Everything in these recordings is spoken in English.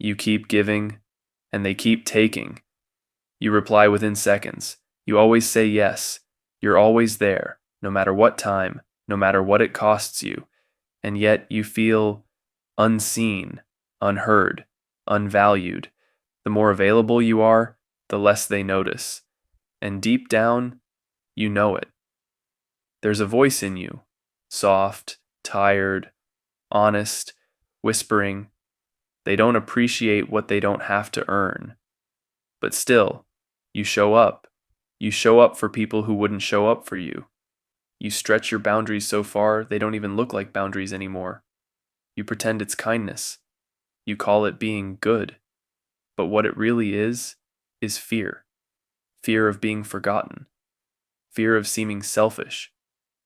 You keep giving, and they keep taking. You reply within seconds. You always say yes. You're always there, no matter what time, no matter what it costs you. And yet you feel unseen, unheard, unvalued. The more available you are, the less they notice. And deep down, you know it. There's a voice in you, soft, tired, honest, whispering. They don't appreciate what they don't have to earn. But still, you show up. You show up for people who wouldn't show up for you. You stretch your boundaries so far they don't even look like boundaries anymore. You pretend it's kindness. You call it being good. But what it really is fear. Fear of being forgotten. Fear of seeming selfish.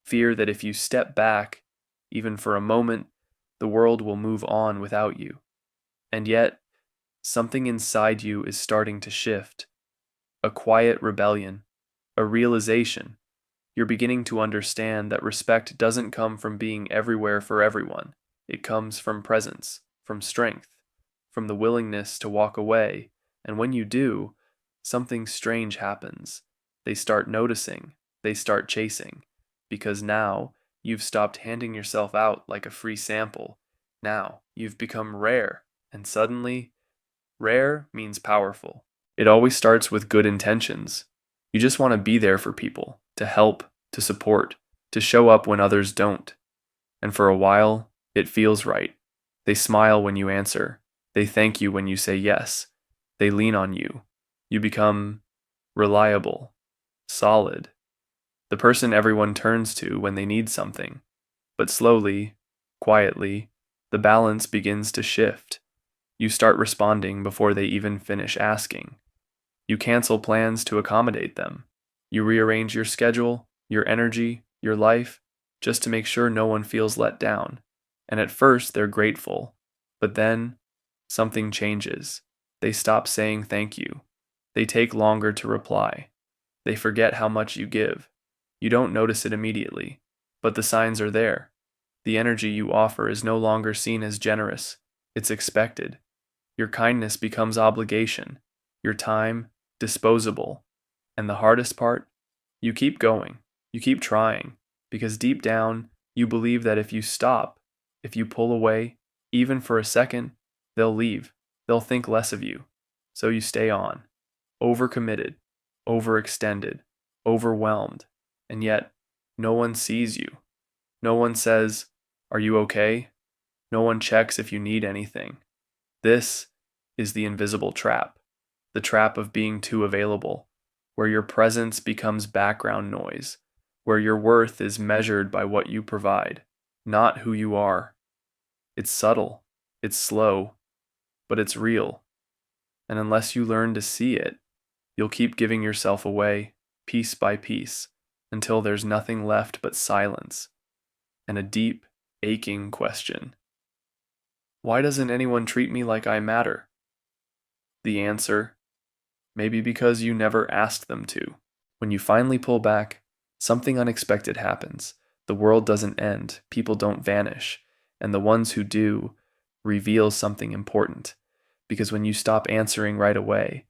Fear that if you step back, even for a moment, the world will move on without you. And yet, something inside you is starting to shift. A quiet rebellion. A realization. You're beginning to understand that respect doesn't come from being everywhere for everyone. It comes from presence, from strength, from the willingness to walk away. And when you do, something strange happens. They start noticing. They start chasing. Because now, you've stopped handing yourself out like a free sample. Now, you've become rare. And suddenly, rare means powerful. It always starts with good intentions. You just want to be there for people, to help, to support, to show up when others don't. And for a while, it feels right. They smile when you answer. They thank you when you say yes. They lean on you. You become reliable, solid, the person everyone turns to when they need something. But slowly, quietly, the balance begins to shift. You start responding before they even finish asking. You cancel plans to accommodate them. You rearrange your schedule, your energy, your life, just to make sure no one feels let down. And at first, they're grateful. But then, something changes. They stop saying thank you. They take longer to reply. They forget how much you give. You don't notice it immediately, but the signs are there. The energy you offer is no longer seen as generous. It's expected. Your kindness becomes obligation. Your time, disposable. And the hardest part? You keep going. You keep trying. Because deep down, you believe that if you stop, if you pull away, even for a second, they'll leave. They'll think less of you. So you stay on. Overcommitted. Overextended. Overwhelmed. And yet, no one sees you. No one says, "Are you okay?" No one checks if you need anything. This is the invisible trap. The trap of being too available, where your presence becomes background noise, where your worth is measured by what you provide, not who you are. It's subtle, it's slow, but it's real. And unless you learn to see it, you'll keep giving yourself away, piece by piece, until there's nothing left but silence and a deep, aching question. Why doesn't anyone treat me like I matter? The answer, maybe because you never asked them to. When you finally pull back, something unexpected happens. The world doesn't end, people don't vanish, and the ones who do reveal something important. Because when you stop answering right away,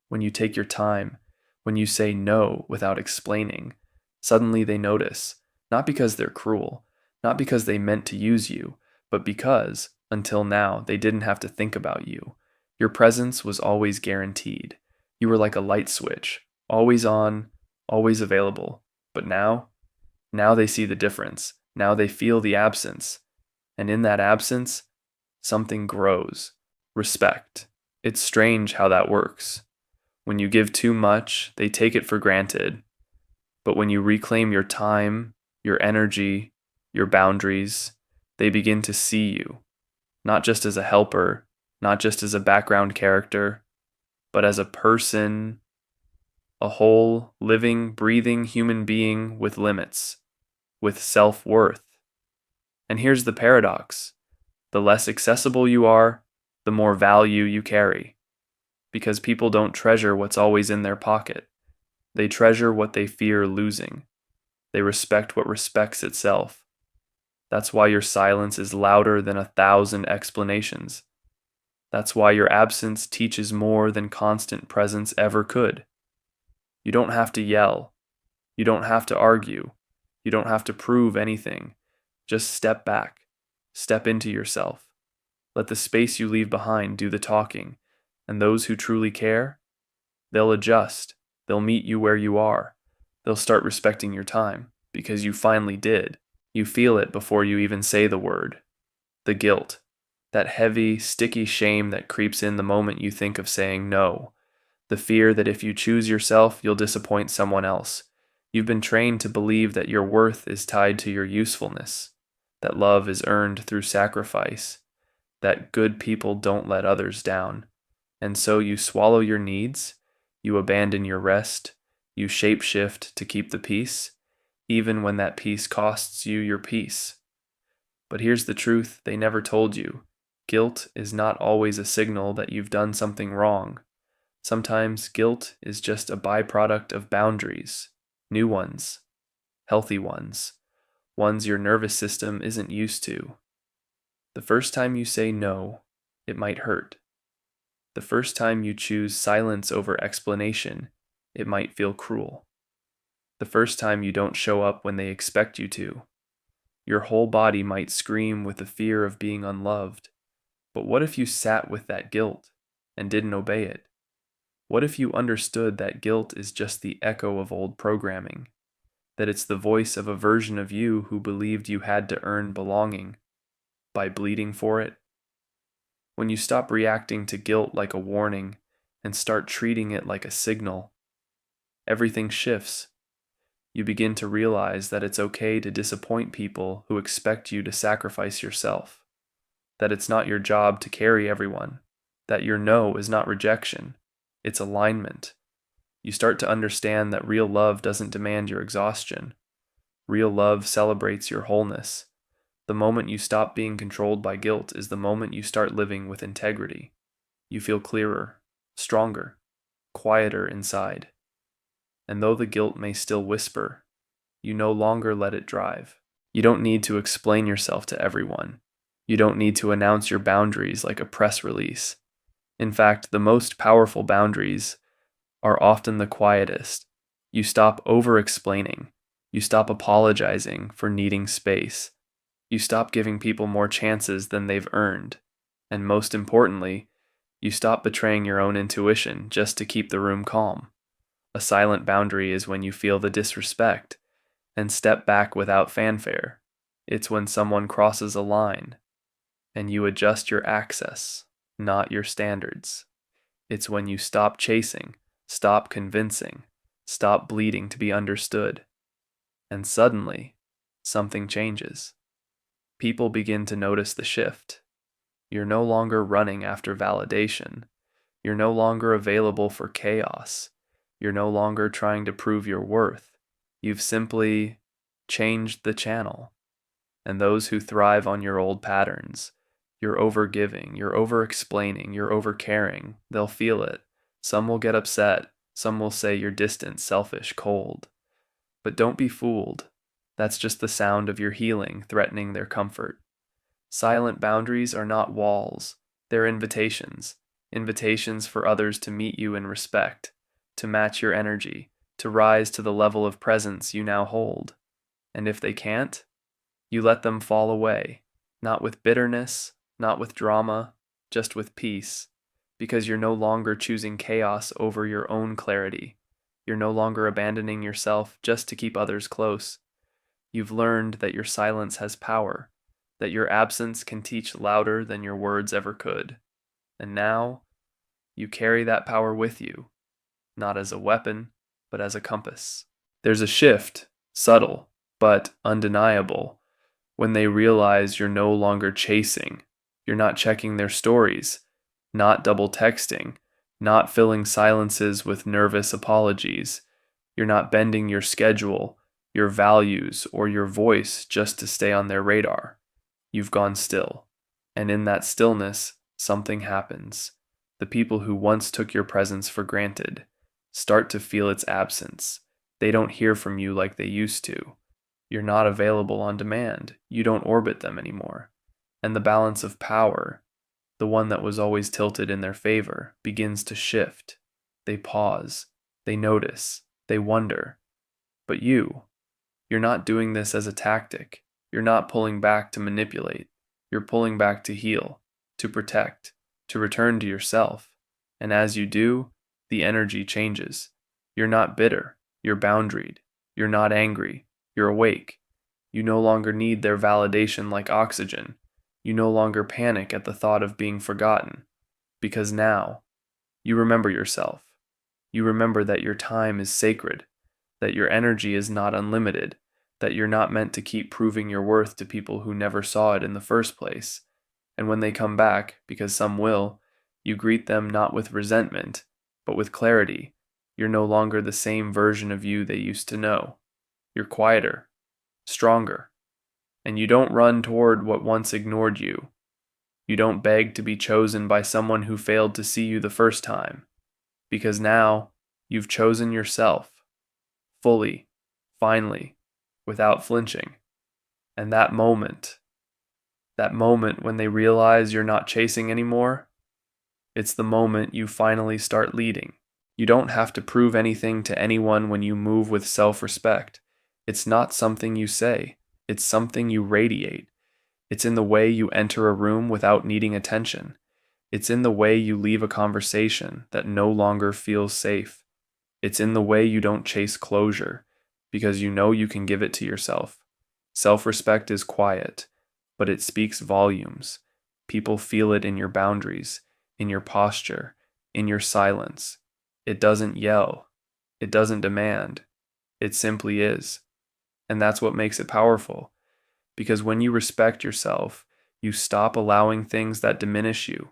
when you take your time, when you say no without explaining, suddenly they notice, not because they're cruel, not because they meant to use you, but because, until now, they didn't have to think about you. Your presence was always guaranteed. You were like a light switch, always on, always available. But now they see the difference. Now they feel the absence. And in that absence, something grows. Respect. It's strange how that works. When you give too much, they take it for granted. But when you reclaim your time, your energy, your boundaries, they begin to see you, not just as a helper, not just as a background character, but as a person, a whole, living, breathing human being with limits, with self-worth. And here's the paradox. The less accessible you are, the more value you carry. Because people don't treasure what's always in their pocket. They treasure what they fear losing. They respect what respects itself. That's why your silence is louder than 1,000 explanations. That's why your absence teaches more than constant presence ever could. You don't have to yell. You don't have to argue. You don't have to prove anything. Just step back. Step into yourself. Let the space you leave behind do the talking. And those who truly care, they'll adjust. They'll meet you where you are. They'll start respecting your time because you finally did. You feel it before you even say the word. The guilt. That heavy, sticky shame that creeps in the moment you think of saying no. The fear that if you choose yourself, you'll disappoint someone else. You've been trained to believe that your worth is tied to your usefulness, that love is earned through sacrifice, that good people don't let others down. And so you swallow your needs, you abandon your rest, you shapeshift to keep the peace, even when that peace costs you your peace. But here's the truth they never told you. Guilt is not always a signal that you've done something wrong. Sometimes guilt is just a byproduct of boundaries, new ones, healthy ones, ones your nervous system isn't used to. The first time you say no, it might hurt. The first time you choose silence over explanation, it might feel cruel. The first time you don't show up when they expect you to, your whole body might scream with the fear of being unloved. But what if you sat with that guilt and didn't obey it? What if you understood that guilt is just the echo of old programming? That it's the voice of a version of you who believed you had to earn belonging by bleeding for it? When you stop reacting to guilt like a warning and start treating it like a signal, everything shifts. You begin to realize that it's okay to disappoint people who expect you to sacrifice yourself. That it's not your job to carry everyone, that your no is not rejection, it's alignment. You start to understand that real love doesn't demand your exhaustion. Real love celebrates your wholeness. The moment you stop being controlled by guilt is the moment you start living with integrity. You feel clearer, stronger, quieter inside. And though the guilt may still whisper, you no longer let it drive. You don't need to explain yourself to everyone. You don't need to announce your boundaries like a press release. In fact, the most powerful boundaries are often the quietest. You stop over-explaining. You stop apologizing for needing space. You stop giving people more chances than they've earned. And most importantly, you stop betraying your own intuition just to keep the room calm. A silent boundary is when you feel the disrespect and step back without fanfare. It's when someone crosses a line and you adjust your access, not your standards. It's when you stop chasing, stop convincing, stop bleeding to be understood. And suddenly, something changes. People begin to notice the shift. You're no longer running after validation. You're no longer available for chaos. You're no longer trying to prove your worth. You've simply changed the channel. And those who thrive on your old patterns, you're overgiving, you're over-explaining, you're over-caring, they'll feel it. Some will get upset. Some will say you're distant, selfish, cold. But don't be fooled. That's just the sound of your healing threatening their comfort. Silent boundaries are not walls. They're invitations. Invitations for others to meet you in respect, to match your energy, to rise to the level of presence you now hold. And if they can't, you let them fall away, not with bitterness, not with drama, just with peace, because you're no longer choosing chaos over your own clarity. You're no longer abandoning yourself just to keep others close. You've learned that your silence has power, that your absence can teach louder than your words ever could. And now, you carry that power with you, not as a weapon, but as a compass. There's a shift, subtle, but undeniable, when they realize you're no longer chasing. You're not checking their stories, not double texting, not filling silences with nervous apologies. You're not bending your schedule, your values, or your voice just to stay on their radar. You've gone still. And in that stillness, something happens. The people who once took your presence for granted start to feel its absence. They don't hear from you like they used to. You're not available on demand. You don't orbit them anymore. And the balance of power, The one that was always tilted in their favor begins to shift. They pause. They notice. They wonder. But you're not doing this as a tactic. You're not pulling back to manipulate. You're pulling back to heal, to protect, to return to yourself. And as you do, the energy changes. You're not bitter. You're boundaried. You're not angry. You're awake. You no longer need their validation like oxygen. You no longer panic at the thought of being forgotten. Because now, you remember yourself. You remember that your time is sacred, that your energy is not unlimited, that you're not meant to keep proving your worth to people who never saw it in the first place. And when they come back, because some will, you greet them not with resentment, but with clarity. You're no longer the same version of you they used to know. You're quieter, stronger, and you don't run toward what once ignored you. You don't beg to be chosen by someone who failed to see you the first time, because now you've chosen yourself, fully, finally, without flinching. And that moment when they realize you're not chasing anymore, it's the moment you finally start leading. You don't have to prove anything to anyone when you move with self-respect. It's not something you say, it's something you radiate. It's in the way you enter a room without needing attention. It's in the way you leave a conversation that no longer feels safe. It's in the way you don't chase closure, because you know you can give it to yourself. Self-respect is quiet, but it speaks volumes. People feel it in your boundaries, in your posture, in your silence. It doesn't yell. It doesn't demand. It simply is. And that's what makes it powerful. Because when you respect yourself, you stop allowing things that diminish you.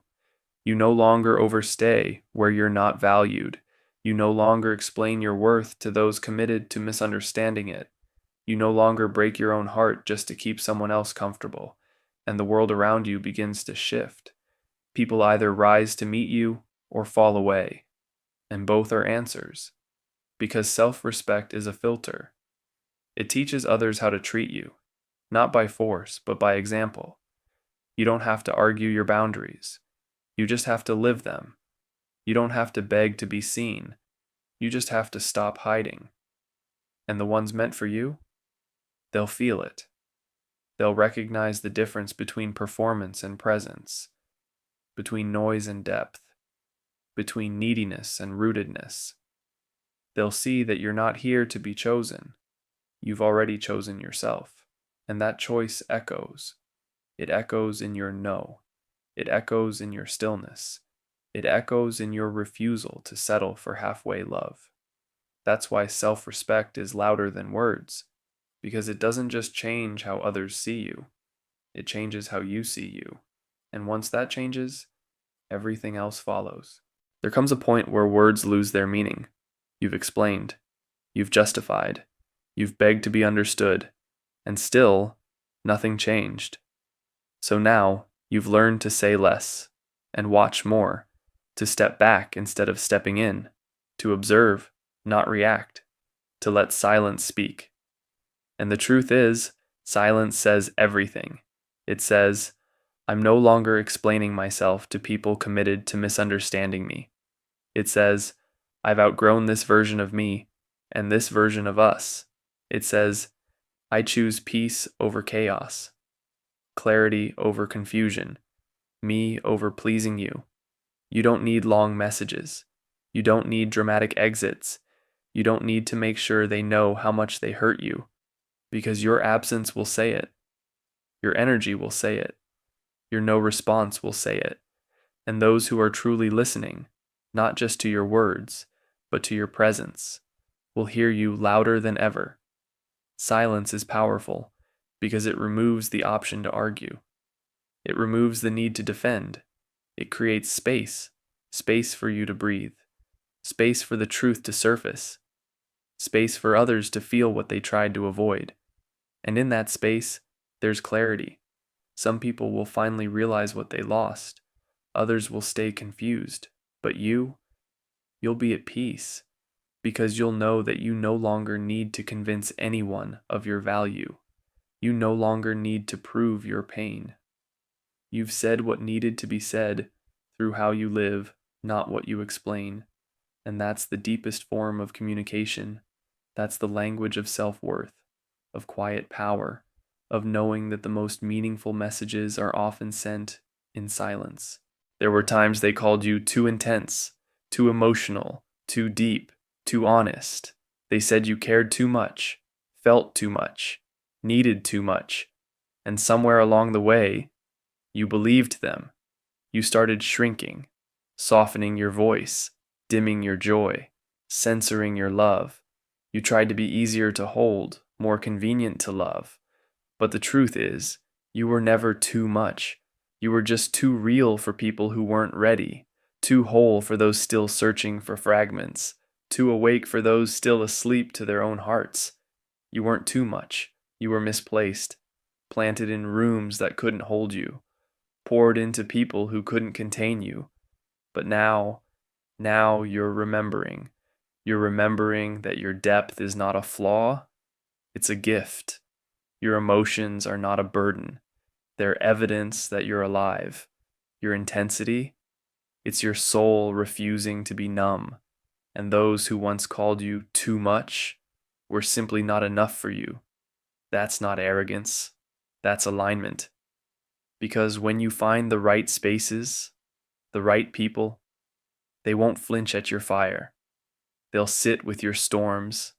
You no longer overstay where you're not valued. You no longer explain your worth to those committed to misunderstanding it. You no longer break your own heart just to keep someone else comfortable. And the world around you begins to shift. People either rise to meet you or fall away. And both are answers. Because self-respect is a filter. It teaches others how to treat you, not by force, but by example. You don't have to argue your boundaries. You just have to live them. You don't have to beg to be seen. You just have to stop hiding. And the ones meant for you? They'll feel it. They'll recognize the difference between performance and presence, between noise and depth, between neediness and rootedness. They'll see that you're not here to be chosen. You've already chosen yourself. And that choice echoes. It echoes in your no. It echoes in your stillness. It echoes in your refusal to settle for halfway love. That's why self-respect is louder than words, because it doesn't just change how others see you. It changes how you see you. And once that changes, everything else follows. There comes a point where words lose their meaning. You've explained. You've justified. You've begged to be understood. And still, nothing changed. So now, you've learned to say less, and watch more, to step back instead of stepping in, to observe, not react, to let silence speak. And the truth is, silence says everything. It says, I'm no longer explaining myself to people committed to misunderstanding me. It says, I've outgrown this version of me, and this version of us. It says, I choose peace over chaos, clarity over confusion, me over pleasing you. You don't need long messages. You don't need dramatic exits. You don't need to make sure they know how much they hurt you, because your absence will say it. Your energy will say it. Your no response will say it. And those who are truly listening, not just to your words, but to your presence, will hear you louder than ever. Silence is powerful because it removes the option to argue. It removes the need to defend. It creates space for you to breathe, space for the truth to surface, space for others to feel what they tried to avoid. And in that space, there's clarity. Some people will finally realize what they lost. Others will stay confused. But you'll be at peace, because you'll know that you no longer need to convince anyone of your value. You no longer need to prove your pain. You've said what needed to be said through how you live, not what you explain. And that's the deepest form of communication. That's the language of self-worth, of quiet power, of knowing that the most meaningful messages are often sent in silence. There were times they called you too intense, too emotional, too deep, too honest. They said you cared too much, felt too much, needed too much. And somewhere along the way, you believed them. You started shrinking, softening your voice, dimming your joy, censoring your love. You tried to be easier to hold, more convenient to love. But the truth is, you were never too much. You were just too real for people who weren't ready, too whole for those still searching for fragments, too awake for those still asleep to their own hearts. You weren't too much. You were misplaced, planted in rooms that couldn't hold you, poured into people who couldn't contain you. But now you're remembering. You're remembering that your depth is not a flaw, it's a gift. Your emotions are not a burden. They're evidence that you're alive. Your intensity, it's your soul refusing to be numb. And those who once called you too much were simply not enough for you. That's not arrogance. That's alignment. Because when you find the right spaces, the right people, they won't flinch at your fire. They'll sit with your storms.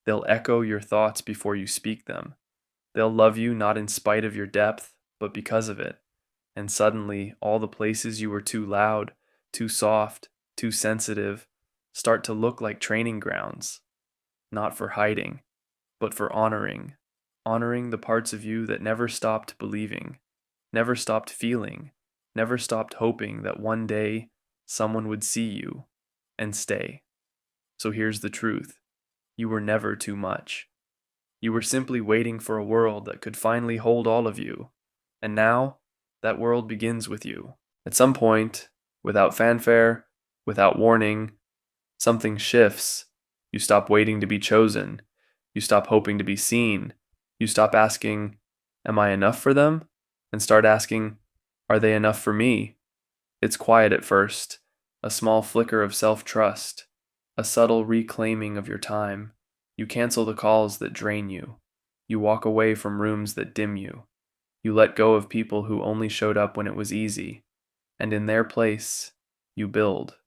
They'll echo your thoughts before you speak them. They'll love you not in spite of your depth, but because of it. And suddenly, all the places you were too loud, too soft, too sensitive, start to look like training grounds. Not for hiding, but for honoring. Honoring the parts of you that never stopped believing, never stopped feeling, never stopped hoping that one day someone would see you and stay. So here's the truth. You were never too much. You were simply waiting for a world that could finally hold all of you. And now, that world begins with you. At some point, without fanfare, without warning, something shifts. You stop waiting to be chosen. You stop hoping to be seen. You stop asking, am I enough for them? And start asking, are they enough for me? It's quiet at first, a small flicker of self-trust, a subtle reclaiming of your time. You cancel the calls that drain you. You walk away from rooms that dim you. You let go of people who only showed up when it was easy. And in their place, you build.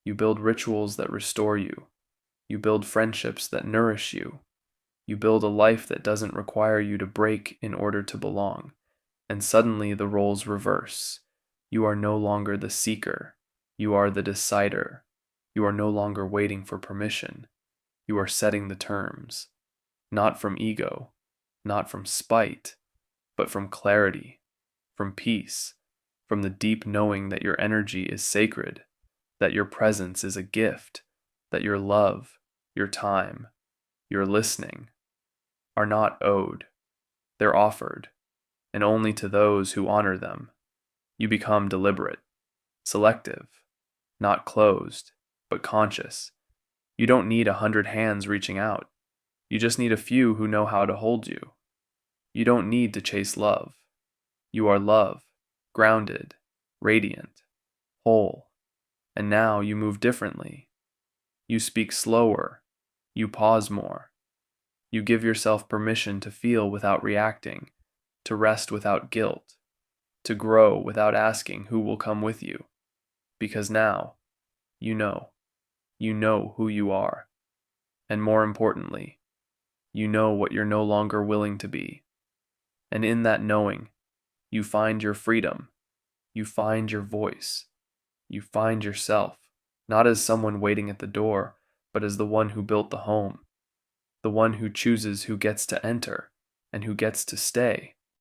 You build rituals that restore you. You build friendships that nourish you. You build a life that doesn't require you to break in order to belong. And suddenly the roles reverse. You are no longer the seeker. You are the decider. You are no longer waiting for permission. You are setting the terms. Not from ego, not from spite, but from clarity, from peace, from the deep knowing that your energy is sacred, that your presence is a gift, that your love, your time, your listening are not owed. They're offered, and only to those who honor them. You become deliberate, selective, not closed, but conscious. You don't need 100 hands reaching out. You just need a few who know how to hold you. You don't need to chase love. You are love, grounded, radiant, whole. And now you move differently. You speak slower. You pause more. You give yourself permission to feel without reacting, to rest without guilt, to grow without asking who will come with you. Because now, you know who you are. And more importantly, you know what you're no longer willing to be. And in that knowing, you find your freedom. You find your voice. You find yourself, not as someone waiting at the door, but as the one who built the home, the one who chooses who gets to enter and who gets to stay.